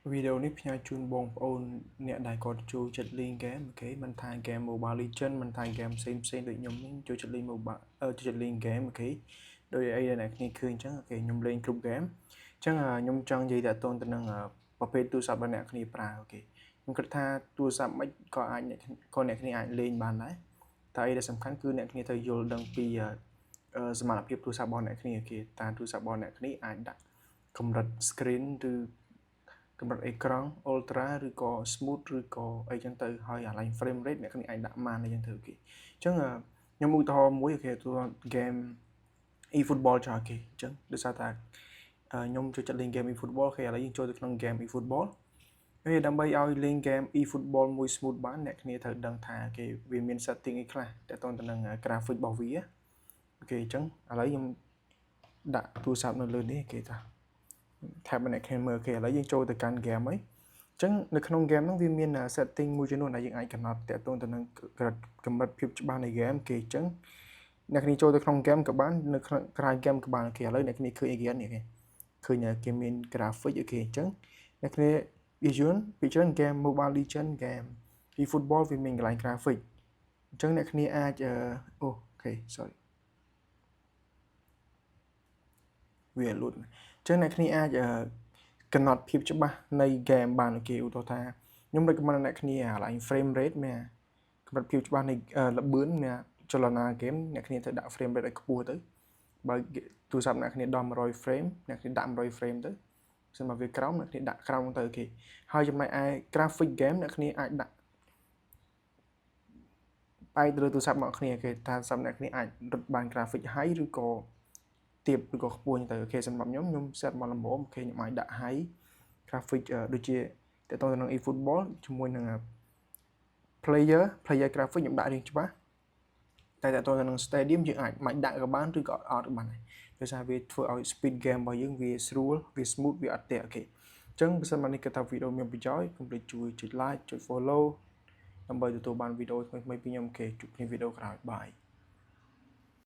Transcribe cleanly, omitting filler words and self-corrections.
Video này phía chun bong ôn nè đại còn chú chật liên game cái mình thay game Mobile Legends mình thay game xem được nhóm chú chật liên mobile chú chật liên game cái đôi đây là này khơi chắc cái nhóm lên club game chắc là nhóm trong gì đã tôn tên là bảo vệ tu sập bên này cái pra ok nhóm cách tha tu sập mấy có ai này con này cái ai lên bàn đấy tại đây sầm khăn cứ này cái thời vô đăng piสมรรถភាពទូរស័ព្ទរបស់អ្នកគ្នាគេតាទូរស័ព្ទរបស់អ្នកគ្នាអាចដាក់កម្រិត screen ឬកម្រិតអេក្រង់ ultra ឬក៏ smooth ឬក៏អីចឹងទៅហើយអា line frame rate អ្នកគ្នាអាចដាក់បានអីចឹងទៅគេអញ្ចឹងខ្ញុំឧទាហរណ៍មួយគេទូ game e-football ចោលគេអញ្ចឹងដោយសារតែខ្ញុំចូលចិត្តលេង game e-football គេឥឡូវយើងចូលទៅក្នុង game e-football ហើយដើម្បីឲ្យលេង game e-football មួយ smooth បានអ្នកគ្នាត្រូវដឹងថាគេវាមាន setting អីខ្លះទាក់ទងទៅនឹង graphic របស់វាគេអញ្ចឹងឥឡូវខ្ញុំដាក់ទូរស័ព្ទនៅលើនេះគេថាថាបើអ្នកគ្នាមើលគេឥឡូវយើងចូលទៅកាន់ game ហើយអញ្ចឹងនៅក្នុង game ហ្នឹងវាមាន setting មួយចំនួនដែលយើងអាចកំណត់ទាក់ទងទៅនឹងកម្រិតភាពច្បាស់នៃ game គេអញ្ចឹងអ្នកគ្នាចូលទៅក្នុង game ក៏បាននៅក្នុងក្រៅ game ក៏បានគេឥឡូវអ្នកគ្នាឃើញអីគេនេះឃើញគេមាន graphic អូខេអញ្ចឹងអ្នកគ្នាពីច្រើន game Mobile Legends game e-football វាមានកន្លែង graphic អញ្ចឹងអ្នកគ្នាអាចអូខេ sorry វាលូតអញ្ចឹងអ្នកគ្នាអាចកំណត់ភាពច្បាស់នៃ game បានគេឧទាហរណ៍ថាខ្ញុំ recommend អ្នកគ្នាអា line frame rate មានកម្រិតភាពច្បាស់នៃល្បឿនមានចលនា game អ្នកគ្នាត្រូវដាក់ frame rate ឲ្យខ្ពស់ទៅបើទូរស័ព្ទអ្នកគ្នាដល់100 frame អ្នកគ្នាដាក់100 frame ទៅសម្រាប់វាក្រោមអ្នកគ្នាដាក់ក្រោមទៅគេហើយចំណែកឯ graphic game អ្នកគ្នាអាចដាក់បែរទៅលើទូរស័ព្ទរបស់គ្នាគេថាសម្រាប់អ្នកគ្នាអាចរត់បាន graphic high ឬក៏ទៀបឬក៏ខ្ពស់ទៅអូខេសម្រាប់ខ្ញុំ set មកល្មមអូខេខ្ញុំអាចដាក់ high graphic ដូចជាតើតើទៅនឹង e-football ជាមួយនឹង player graphic ខ្ញុំដាក់រៀងច្បាស់តែតើតើទៅនឹង stadium យើងអាចមិនដាក់ក៏បានឬក៏អត់ក៏បានដែរដោយសារវាធ្វើឲ្យ speed game របស់យើងវាស្រួលវា smooth វាអត់ទេអូខេអញ្ចឹងបើសិនមកនេះគេថាវីដេអូមានប្រយោជន៍កុំភ្លេចជួយចុច like ចុច follow ដើម្បីទទួលបានវីដេអូថ្មីៗពីខ្ញុំអូខេជួបគ្នាវីដេអូក្រោយបាយ